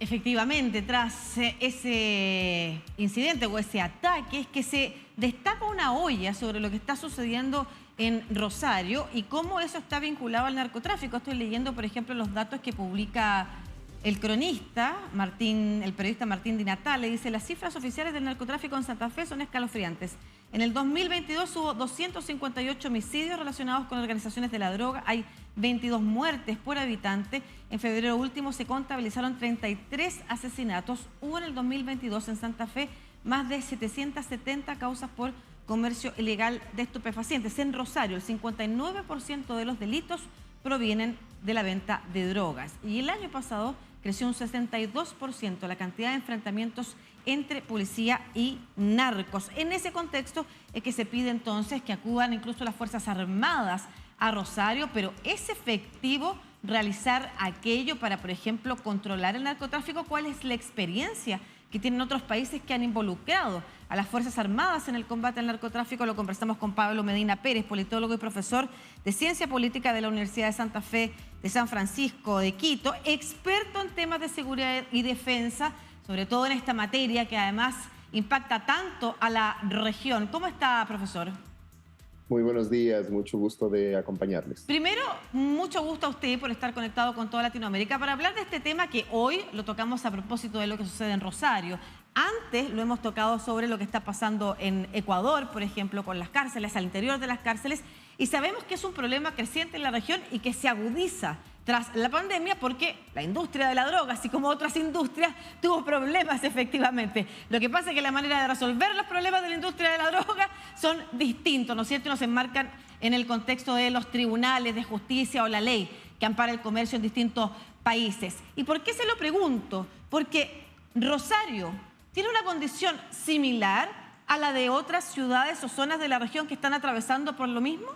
Efectivamente, tras ese incidente o ese ataque es que se destapa una olla sobre lo que está sucediendo en Rosario y cómo eso está vinculado al narcotráfico. Estoy leyendo, por ejemplo, los datos que publica el cronista, el periodista Martín Di Natale. Dice: las cifras oficiales del narcotráfico en Santa Fe son escalofriantes. En el 2022 hubo 258 homicidios relacionados con organizaciones de la droga. Hay 22 muertes por habitante. En febrero último se contabilizaron 33 asesinatos. Hubo en el 2022 en Santa Fe más de 770 causas por comercio ilegal de estupefacientes. En Rosario, el 59% de los delitos provienen de la venta de drogas. Y el año pasado creció un 62% la cantidad de enfrentamientos entre policía y narcos. En ese contexto es que se pide entonces que acudan incluso las Fuerzas Armadas a Rosario, pero ¿es efectivo realizar aquello para, por ejemplo, controlar el narcotráfico? ¿Cuál es la experiencia que tienen otros países que han involucrado a las Fuerzas Armadas en el combate al narcotráfico? Lo conversamos con Pablo Medina Pérez, politólogo y profesor de Ciencia Política de la Universidad de Santa Fe de San Francisco de Quito, experto en temas de seguridad y defensa, sobre todo en esta materia que además impacta tanto a la región. ¿Cómo está, profesor? Muy buenos días, mucho gusto de acompañarles. Primero, mucho gusto a usted por estar conectado con toda Latinoamérica para hablar de este tema que hoy lo tocamos a propósito de lo que sucede en Rosario. Antes lo hemos tocado sobre lo que está pasando en Ecuador, por ejemplo, con las cárceles, al interior de las cárceles, y sabemos que es un problema creciente en la región y que se agudiza tras la pandemia porque la industria de la droga, así como otras industrias, tuvo problemas efectivamente. Lo que pasa es que la manera de resolver los problemas de la industria de la droga son distintos, ¿no es cierto? Y nos enmarcan en el contexto de los tribunales de justicia o la ley que ampara el comercio en distintos países. ¿Y por qué se lo pregunto? Porque Rosario tiene una condición similar a la de otras ciudades o zonas de la región que están atravesando por lo mismo.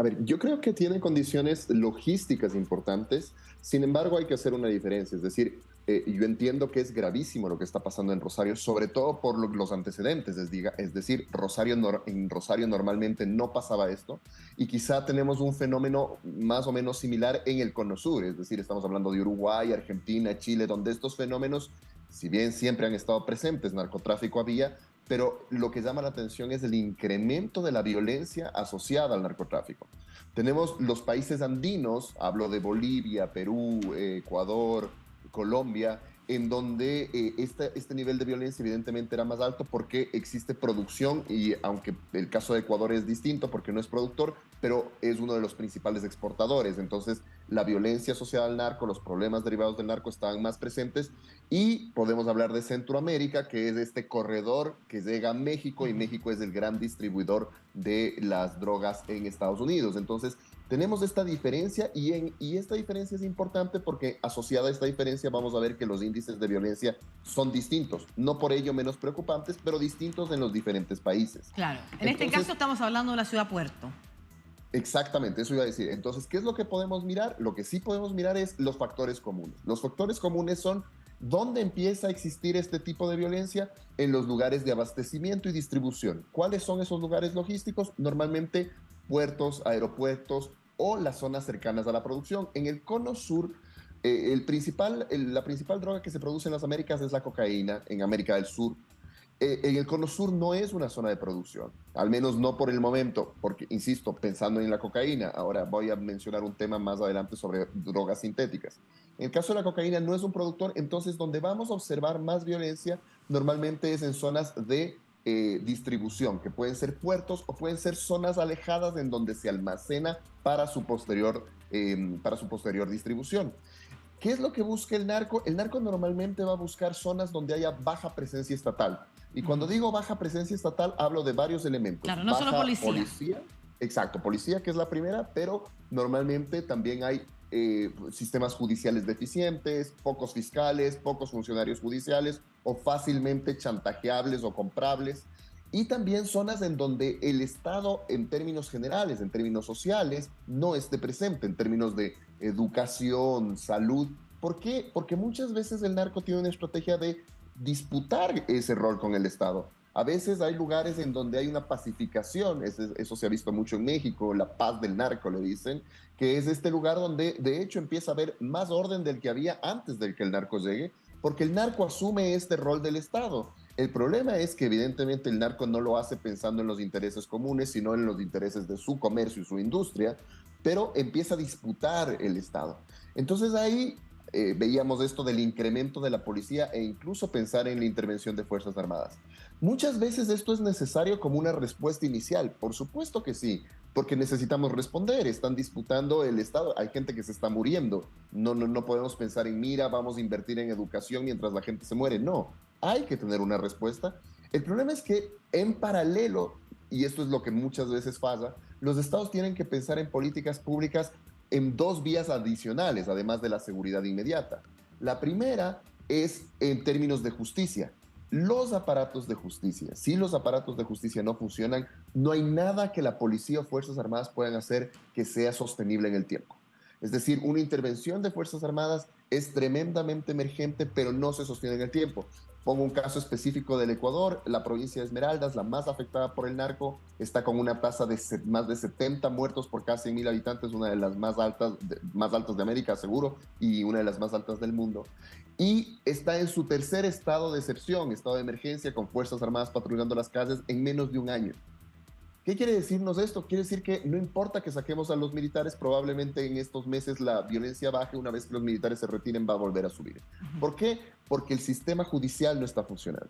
A ver, yo creo que tiene condiciones logísticas importantes, sin embargo hay que hacer una diferencia, es decir, yo entiendo que es gravísimo lo que está pasando en Rosario, sobre todo por los antecedentes, es decir, en Rosario normalmente no pasaba esto y quizá tenemos un fenómeno más o menos similar en el Cono Sur, es decir, estamos hablando de Uruguay, Argentina, Chile, donde estos fenómenos, si bien siempre han estado presentes, narcotráfico había, pero lo que llama la atención es el incremento de la violencia asociada al narcotráfico. Tenemos los países andinos, hablo de Bolivia, Perú, Ecuador, Colombia, en donde este nivel de violencia evidentemente era más alto porque existe producción y aunque el caso de Ecuador es distinto porque no es productor, pero es uno de los principales exportadores. Entonces, la violencia asociada al narco, los problemas derivados del narco estaban más presentes y podemos hablar de Centroamérica, que es este corredor que llega a México y México es el gran distribuidor de las drogas en Estados Unidos. Entonces, tenemos esta diferencia y esta diferencia es importante porque asociada a esta diferencia vamos a ver que los índices de violencia son distintos, no por ello menos preocupantes, pero distintos en los diferentes países. Claro, en este caso estamos hablando de la ciudad puerto. Exactamente, eso iba a decir. Entonces, ¿qué es lo que podemos mirar? Lo que sí podemos mirar es los factores comunes. Los factores comunes son dónde empieza a existir este tipo de violencia en los lugares de abastecimiento y distribución. ¿Cuáles son esos lugares logísticos? Normalmente puertos, aeropuertos o las zonas cercanas a la producción. En el Cono Sur, la principal droga que se produce en las Américas es la cocaína, en América del Sur. En el Cono Sur no es una zona de producción, al menos no por el momento, porque, insisto, pensando en la cocaína, ahora voy a mencionar un tema más adelante sobre drogas sintéticas. En el caso de la cocaína no es un productor, entonces donde vamos a observar más violencia normalmente es en zonas de distribución, que pueden ser puertos o pueden ser zonas alejadas en donde se almacena para su posterior distribución. ¿Qué es lo que busca el narco? El narco normalmente va a buscar zonas donde haya baja presencia estatal. Y cuando digo baja presencia estatal, hablo de varios elementos. Claro, no solo policía. Exacto, policía, que es la primera, pero normalmente también hay sistemas judiciales deficientes, pocos fiscales, pocos funcionarios judiciales o fácilmente chantajeables o comprables. Y también zonas en donde el Estado, en términos generales, en términos sociales, no esté presente, en términos de educación, salud. ¿Por qué? Porque muchas veces el narco tiene una estrategia de disputar ese rol con el Estado. A veces hay lugares en donde hay una pacificación, eso se ha visto mucho en México, la paz del narco le dicen, que es este lugar donde de hecho empieza a haber más orden del que había antes de que el narco llegue, porque el narco asume este rol del Estado. El problema es que evidentemente el narco no lo hace pensando en los intereses comunes, sino en los intereses de su comercio y su industria, pero empieza a disputar el Estado. Entonces ahí veíamos esto del incremento de la policía e incluso pensar en la intervención de Fuerzas Armadas. Muchas veces esto es necesario como una respuesta inicial, por supuesto que sí, porque necesitamos responder, están disputando el Estado, hay gente que se está muriendo, no podemos pensar en, mira, vamos a invertir en educación mientras la gente se muere, no, hay que tener una respuesta. El problema es que en paralelo, y esto es lo que muchas veces pasa, los estados tienen que pensar en políticas públicas en dos vías adicionales, además de la seguridad inmediata. La primera es en términos de justicia. Los aparatos de justicia, si los aparatos de justicia no funcionan, no hay nada que la policía o Fuerzas Armadas puedan hacer que sea sostenible en el tiempo. Es decir, una intervención de Fuerzas Armadas es tremendamente emergente, pero no se sostiene en el tiempo. Pongo un caso específico del Ecuador, la provincia de Esmeraldas, la más afectada por el narco, está con una tasa de más de 70 muertos por cada 100.000 habitantes, una de las más altas de América, seguro, y una de las más altas del mundo. Y está en su tercer estado de excepción, estado de emergencia, con Fuerzas Armadas patrullando las calles en menos de un año. ¿Qué quiere decirnos esto? Quiere decir que no importa que saquemos a los militares, probablemente en estos meses la violencia baje, una vez que los militares se retiren va a volver a subir. ¿Por qué? Porque el sistema judicial no está funcionando.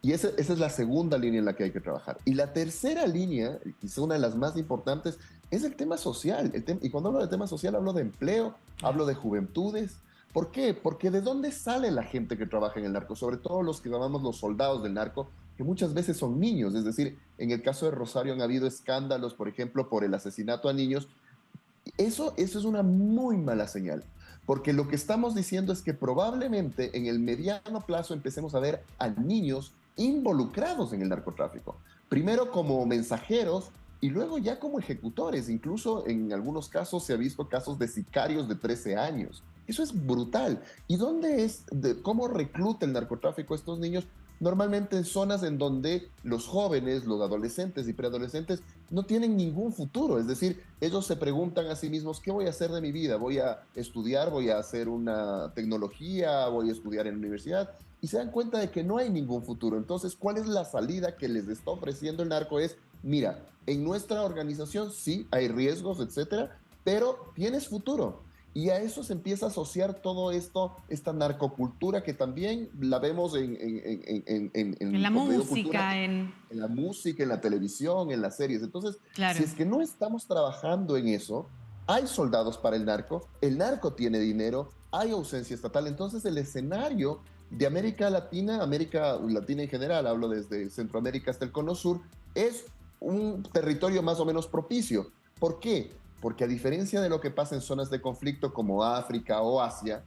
Y esa es la segunda línea en la que hay que trabajar. Y la tercera línea, quizá una de las más importantes, es el tema social. Y cuando hablo de tema social hablo de empleo, hablo de juventudes. ¿Por qué? Porque ¿de dónde sale la gente que trabaja en el narco? Sobre todo los que llamamos los soldados del narco, que muchas veces son niños. Es decir, en el caso de Rosario han habido escándalos, por ejemplo, por el asesinato a niños. Eso es una muy mala señal, porque lo que estamos diciendo es que probablemente en el mediano plazo empecemos a ver a niños involucrados en el narcotráfico. Primero como mensajeros y luego ya como ejecutores. Incluso en algunos casos se ha visto casos de sicarios de 13 años. Eso es brutal. ¿Y cómo recluta el narcotráfico a estos niños? Normalmente en zonas en donde los jóvenes, los adolescentes y preadolescentes no tienen ningún futuro. Es decir, ellos se preguntan a sí mismos, ¿qué voy a hacer de mi vida? ¿Voy a estudiar? ¿Voy a hacer una tecnología? ¿Voy a estudiar en la universidad? Y se dan cuenta de que no hay ningún futuro. Entonces, ¿cuál es la salida que les está ofreciendo el narco? Es, mira, en nuestra organización sí hay riesgos, etcétera, pero tienes futuro. Y a eso se empieza a asociar todo esto, esta narcocultura que también la vemos en la música, en la música, en la televisión, en las series. Entonces, claro. si es que no estamos trabajando en eso, hay soldados para el narco tiene dinero, hay ausencia estatal. Entonces, el escenario de América Latina en general, hablo desde Centroamérica hasta el Cono Sur, es un territorio más o menos propicio. ¿Por qué? Porque a diferencia de lo que pasa en zonas de conflicto como África o Asia,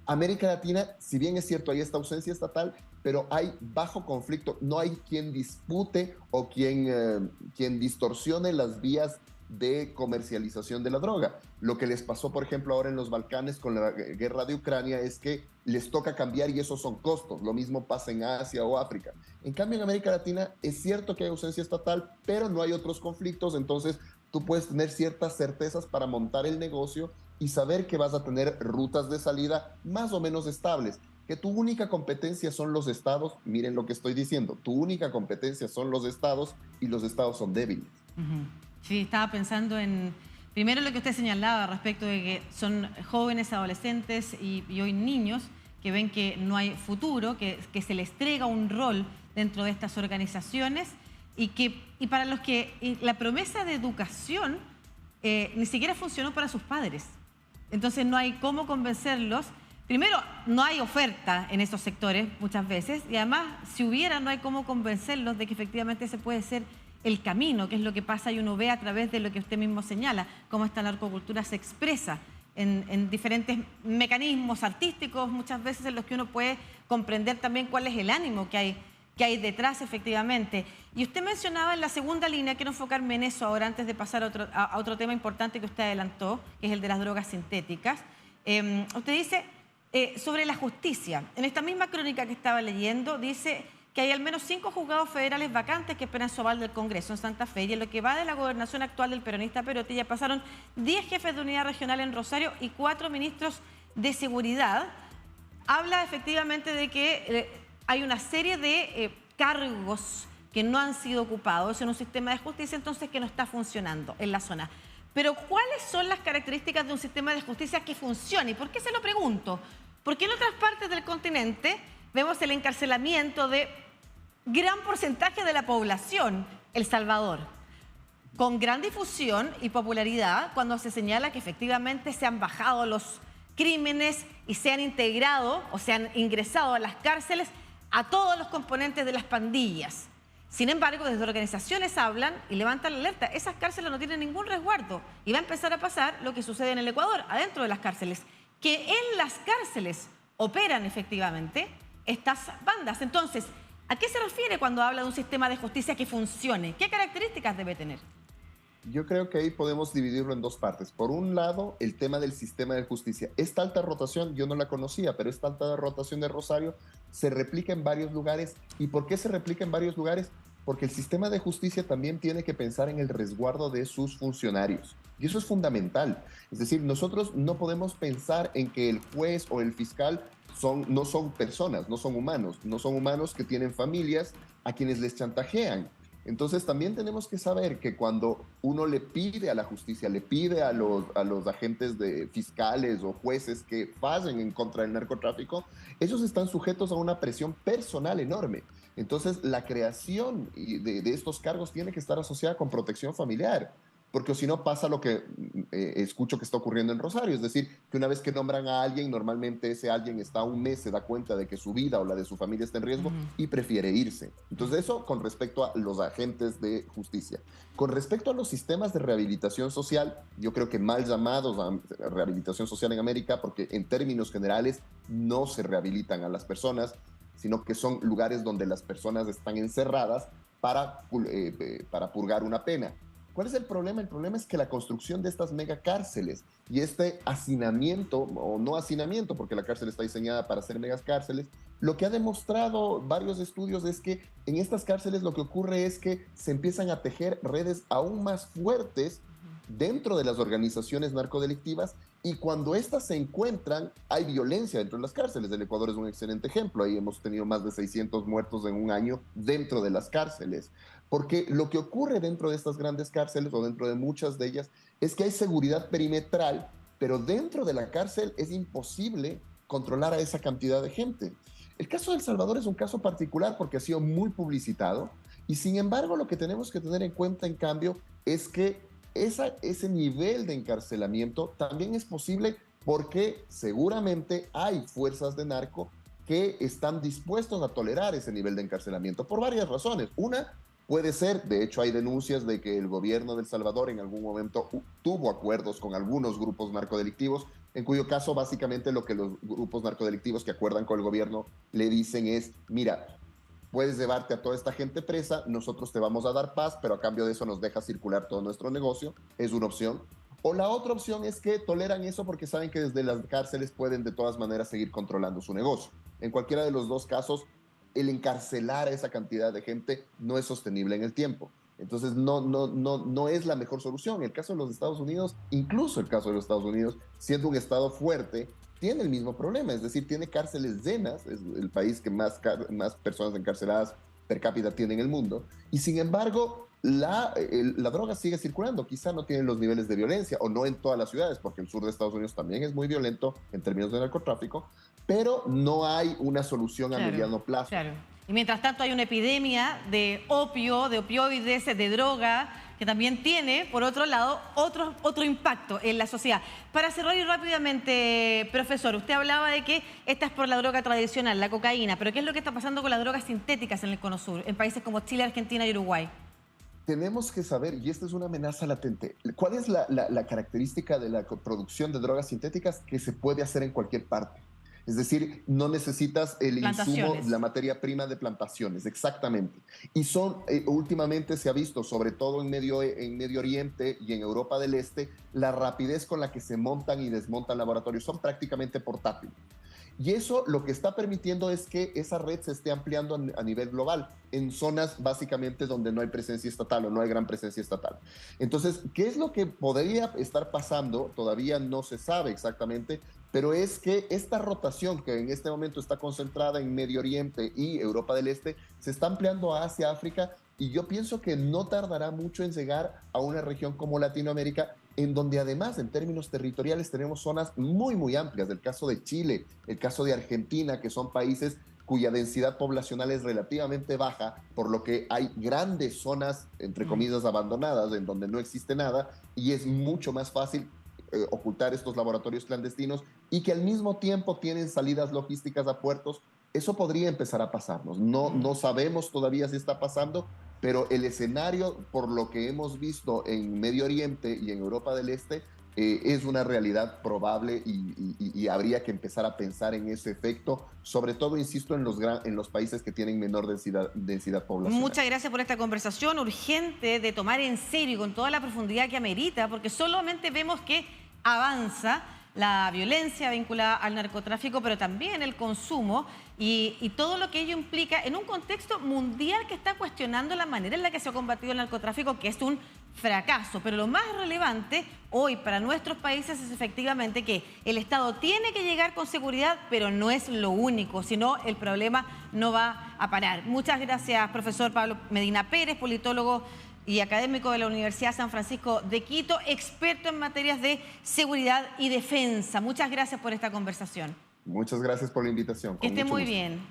América Latina, si bien es cierto, hay esta ausencia estatal, pero hay bajo conflicto, no hay quien dispute o quien distorsione las vías de comercialización de la droga. Lo que les pasó, por ejemplo, ahora en los Balcanes con la guerra de Ucrania es que les toca cambiar y esos son costos. Lo mismo pasa en Asia o África. En cambio, en América Latina es cierto que hay ausencia estatal, pero no hay otros conflictos, entonces tú puedes tener ciertas certezas para montar el negocio y saber que vas a tener rutas de salida más o menos estables. Que tu única competencia son los estados, miren lo que estoy diciendo, tu única competencia son los estados y los estados son débiles. Sí, estaba pensando en, primero lo que usted señalaba respecto de que son jóvenes, adolescentes y hoy niños que ven que no hay futuro, que se les entrega un rol dentro de estas organizaciones y para los que la promesa de educación ni siquiera funcionó para sus padres. Entonces no hay cómo convencerlos. Primero, no hay oferta en esos sectores muchas veces y además, si hubiera, no hay cómo convencerlos de que efectivamente ese puede ser el camino, que es lo que pasa y uno ve a través de lo que usted mismo señala, cómo esta narcocultura se expresa en diferentes mecanismos artísticos, muchas veces en los que uno puede comprender también cuál es el ánimo que hay detrás efectivamente. Y usted mencionaba en la segunda línea, quiero enfocarme en eso ahora antes de pasar a otro tema importante que usted adelantó, que es el de las drogas sintéticas. Usted dice sobre la justicia, en esta misma crónica que estaba leyendo, dice que hay al menos 5 juzgados federales vacantes que esperan su aval del Congreso en Santa Fe, y en lo que va de la gobernación actual del peronista Perotti ya pasaron 10 jefes de unidad regional en Rosario y 4 ministros de seguridad. Habla efectivamente de que hay una serie de cargos que no han sido ocupados en un sistema de justicia, entonces, que no está funcionando en la zona. Pero ¿cuáles son las características de un sistema de justicia que funcione? ¿Y por qué se lo pregunto? Porque en otras partes del continente vemos el encarcelamiento de gran porcentaje de la población, El Salvador, con gran difusión y popularidad cuando se señala que efectivamente se han bajado los crímenes y se han integrado o se han ingresado a las cárceles a todos los componentes de las pandillas. Sin embargo, desde organizaciones hablan y levantan la alerta. Esas cárceles no tienen ningún resguardo y va a empezar a pasar lo que sucede en el Ecuador, adentro de las cárceles, que en las cárceles operan efectivamente estas bandas. Entonces, ¿a qué se refiere cuando habla de un sistema de justicia que funcione? ¿Qué características debe tener? Yo creo que ahí podemos dividirlo en dos partes. Por un lado, el tema del sistema de justicia. Esta alta rotación, yo no la conocía, pero esta alta rotación de Rosario se replica en varios lugares. ¿Y por qué se replica en varios lugares? Porque el sistema de justicia también tiene que pensar en el resguardo de sus funcionarios. Y eso es fundamental. Es decir, nosotros no podemos pensar en que el juez o el fiscal no son personas, no son humanos que tienen familias a quienes les chantajean. Entonces también tenemos que saber que cuando uno le pide a la justicia, le pide a los agentes fiscales o jueces que fallen en contra del narcotráfico, ellos están sujetos a una presión personal enorme. Entonces la creación de estos cargos tiene que estar asociada con protección familiar, porque si no pasa lo que escucho que está ocurriendo en Rosario, es decir, que una vez que nombran a alguien, normalmente ese alguien está un mes, se da cuenta de que su vida o la de su familia está en riesgo y prefiere irse. Entonces eso con respecto a los agentes de justicia. Con respecto a los sistemas de rehabilitación social, yo creo que mal llamados a rehabilitación social en América, porque en términos generales no se rehabilitan a las personas, sino que son lugares donde las personas están encerradas para purgar una pena. ¿Cuál es el problema? El problema es que la construcción de estas megacárceles y este hacinamiento, o no hacinamiento, porque la cárcel está diseñada para ser megacárceles, lo que ha demostrado varios estudios es que en estas cárceles lo que ocurre es que se empiezan a tejer redes aún más fuertes dentro de las organizaciones narcodelictivas, y cuando estas se encuentran hay violencia dentro de las cárceles. El Ecuador es un excelente ejemplo. Ahí hemos tenido más de 600 muertos en un año dentro de las cárceles. Porque lo que ocurre dentro de estas grandes cárceles, o dentro de muchas de ellas, es que hay seguridad perimetral, pero dentro de la cárcel es imposible controlar a esa cantidad de gente. El caso de El Salvador es un caso particular porque ha sido muy publicitado, y sin embargo lo que tenemos que tener en cuenta, en cambio, es que ese nivel de encarcelamiento también es posible porque seguramente hay fuerzas de narco que están dispuestos a tolerar ese nivel de encarcelamiento por varias razones. Una puede ser, de hecho hay denuncias de que el gobierno de El Salvador en algún momento tuvo acuerdos con algunos grupos narcodelictivos, en cuyo caso básicamente lo que los grupos narcodelictivos que acuerdan con el gobierno le dicen es: mira, puedes llevarte a toda esta gente presa, nosotros te vamos a dar paz, pero a cambio de eso nos dejas circular todo nuestro negocio. Es una opción. O la otra opción es que toleran eso porque saben que desde las cárceles pueden de todas maneras seguir controlando su negocio. En cualquiera de los dos casos, el encarcelar a esa cantidad de gente no es sostenible en el tiempo. Entonces no es la mejor solución. El caso de los Estados Unidos, incluso el caso de los Estados Unidos, siendo un estado fuerte, tiene el mismo problema, es decir, tiene cárceles llenas, es el país que más personas encarceladas per cápita tiene en el mundo, y sin embargo la droga sigue circulando. Quizá no tiene los niveles de violencia, o no en todas las ciudades, porque el sur de Estados Unidos también es muy violento en términos de narcotráfico, pero no hay una solución a mediano plazo. Claro. Y mientras tanto hay una epidemia de opio, de opioides, de droga, que también tiene, por otro lado, otro impacto en la sociedad. Para cerrar y rápidamente, profesor, usted hablaba de que esta es por la droga tradicional, la cocaína, pero ¿qué es lo que está pasando con las drogas sintéticas en el Cono Sur, en países como Chile, Argentina y Uruguay? Tenemos que saber, y esta es una amenaza latente, ¿cuál es la característica de la producción de drogas sintéticas? Que se puede hacer en cualquier parte. Es decir, no necesitas el insumo, la materia prima de plantaciones, exactamente. Y últimamente se ha visto, sobre todo en Medio Oriente y en Europa del Este, la rapidez con la que se montan y desmontan laboratorios. Son prácticamente portátiles. Y eso lo que está permitiendo es que esa red se esté ampliando a nivel global, en zonas básicamente donde no hay presencia estatal o no hay gran presencia estatal. Entonces, ¿qué es lo que podría estar pasando? Todavía no se sabe exactamente, pero es que esta rotación que en este momento está concentrada en Medio Oriente y Europa del Este se está ampliando a Asia, África, y yo pienso que no tardará mucho en llegar a una región como Latinoamérica, en donde además en términos territoriales tenemos zonas muy, muy amplias, el caso de Chile, el caso de Argentina, que son países cuya densidad poblacional es relativamente baja, por lo que hay grandes zonas, entre comillas, abandonadas, en donde no existe nada, y es mucho más fácil ocultar estos laboratorios clandestinos y que al mismo tiempo tienen salidas logísticas a puertos. Eso podría empezar a pasarnos. No sabemos todavía si está pasando, pero el escenario, por lo que hemos visto en Medio Oriente y en Europa del Este, es una realidad probable y habría que empezar a pensar en ese efecto, sobre todo, insisto, en los países que tienen menor densidad poblacional. Muchas gracias por esta conversación urgente de tomar en serio y con toda la profundidad que amerita, porque solamente vemos que avanza la violencia vinculada al narcotráfico, pero también el consumo y todo lo que ello implica en un contexto mundial que está cuestionando la manera en la que se ha combatido el narcotráfico, que es un fracaso. Pero lo más relevante hoy para nuestros países es efectivamente que el Estado tiene que llegar con seguridad, pero no es lo único, sino el problema no va a parar. Muchas gracias, profesor Pablo Medina Pérez, politólogo y académico de la Universidad San Francisco de Quito, experto en materias de seguridad y defensa. Muchas gracias por esta conversación. Muchas gracias por la invitación. Que esté muy bien.